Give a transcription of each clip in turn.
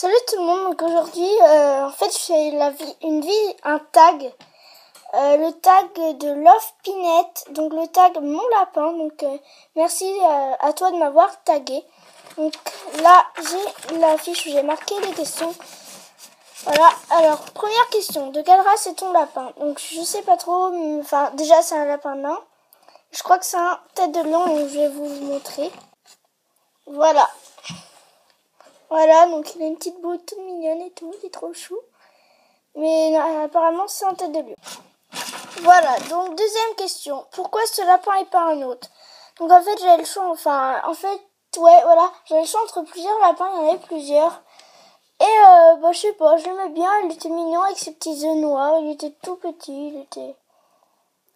Salut tout le monde, donc aujourd'hui en fait je fais un tag, le tag de Love Pinette, donc le tag mon lapin, donc merci à toi de m'avoir tagué. Donc là j'ai la fiche où j'ai marqué les questions. Voilà, alors première question, de quelle race est ton lapin? Donc je sais pas trop, enfin déjà c'est un lapin nain, je crois que c'est un tête de lion, donc je vais vous le montrer. Voilà, donc il a une petite boule toute mignonne et tout, il est trop chou. Mais apparemment c'est un tête de lion. Voilà, donc deuxième question. Pourquoi ce lapin et pas un autre? Donc en fait j'avais le choix, j'avais le choix entre plusieurs lapins, il y en avait plusieurs. Et je sais pas, je l'aimais bien, il était mignon avec ses petits œufs noirs, il était tout petit, il était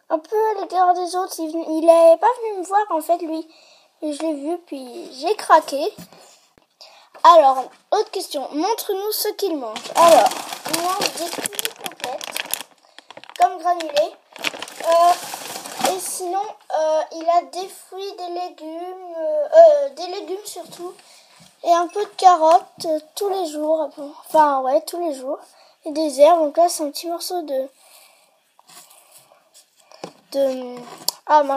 un peu à l'écart des autres. Il est pas venu me voir en fait lui. Et je l'ai vu puis j'ai craqué. Alors, autre question. Montre-nous ce qu'il mange. Alors, il mange des fruits complètes, comme granulés. Et sinon, il a des fruits, des légumes surtout, et un peu de carottes tous les jours. Tous les jours. Et des herbes. Donc là, c'est un petit morceau je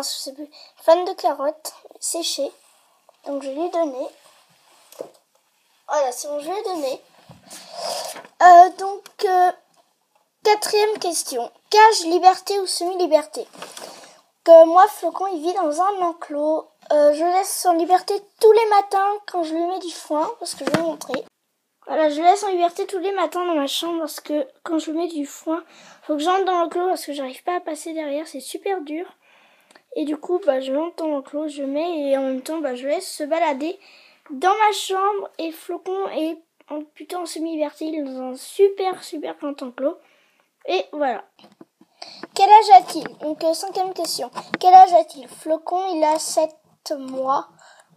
sais plus. Fan de carottes séchées. Donc je lui ai donné. Voilà, c'est bon, je lui ai donné. Quatrième question. Cage, liberté ou semi-liberté? Moi, Flocon, il vit dans un enclos. Je le laisse en liberté tous les matins quand je lui mets du foin, parce que je vais vous montrer. Voilà, je le laisse en liberté tous les matins dans ma chambre, parce que quand je lui mets du foin, faut que j'entre dans l'enclos, parce que j'arrive pas à passer derrière, c'est super dur. Et du coup, je monte dans l'enclos, je mets, et en même temps, je laisse se balader dans ma chambre, et Flocon est plutôt en semi-liberté, il est dans un super grand enclos. Et voilà. Quel âge a-t-il? Donc, cinquième question. Quel âge a-t-il? Flocon, il a 7 mois.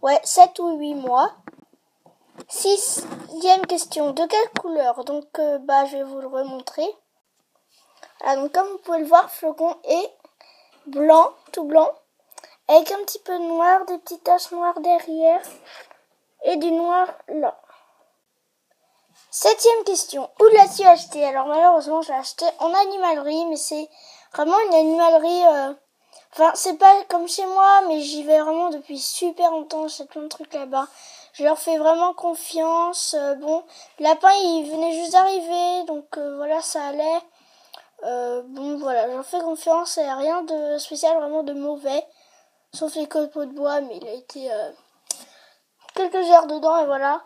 Ouais, 7 ou 8 mois. Sixième question. De quelle couleur? Donc, je vais vous le remontrer. Alors, donc, comme vous pouvez le voir, Flocon est blanc, tout blanc, avec un petit peu de noir, des petites taches noires derrière, et du noir là. Septième question. Où l'as-tu acheté? Alors malheureusement, je l'ai acheté en animalerie, mais c'est vraiment une animalerie... c'est pas comme chez moi, mais j'y vais vraiment depuis super longtemps. J'achète plein de trucs là-bas. Je leur fais vraiment confiance. Le lapin, il venait juste d'arriver, donc ça allait. Je leur fais confiance. Il n'y a rien de spécial, vraiment de mauvais. Sauf les copeaux de bois, mais il a été quelques heures dedans, et voilà.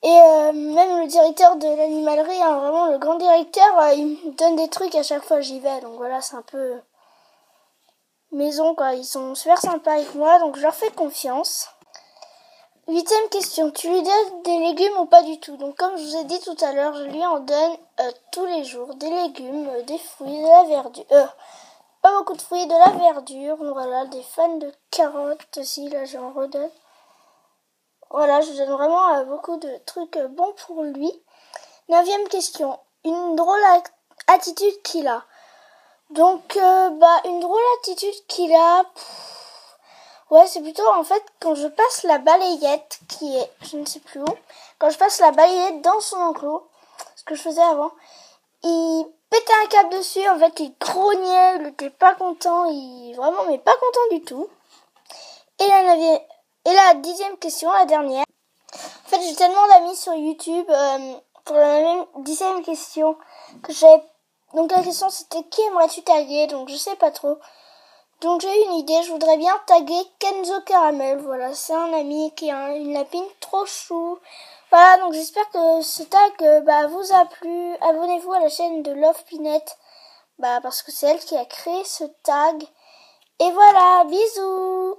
Et même le directeur de l'animalerie, vraiment le grand directeur, il me donne des trucs à chaque fois que j'y vais. Donc voilà, c'est un peu maison quoi. Ils sont super sympas avec moi, donc je leur fais confiance. Huitième question, tu lui donnes des légumes ou pas du tout? Donc comme je vous ai dit tout à l'heure, je lui en donne tous les jours des légumes, des fruits, de la verdure. Pas beaucoup de fruits, de la verdure. Donc voilà, des fans de carottes aussi, là j'en redonne. Voilà, je donne vraiment beaucoup de trucs bons pour lui. Neuvième question. Une drôle attitude qu'il a. Donc, une drôle attitude qu'il a... c'est plutôt, en fait, quand je passe la balayette, qui est, je ne sais plus où, quand je passe la balayette dans son enclos, ce que je faisais avant, il pétait un câble dessus, en fait, il grognait, il était pas content, mais pas content du tout. Et la 10e question, la dernière. En fait, j'ai tellement d'amis sur YouTube pour la même 10e question que j'avais. Donc la question c'était qui aimerais-tu taguer? Donc je sais pas trop. Donc j'ai eu une idée, je voudrais bien taguer Kenzo Caramel. Voilà, c'est un ami qui a une lapine trop chou. Voilà, donc j'espère que ce tag vous a plu. Abonnez-vous à la chaîne de Love Pinette. Parce que c'est elle qui a créé ce tag. Et voilà, bisous.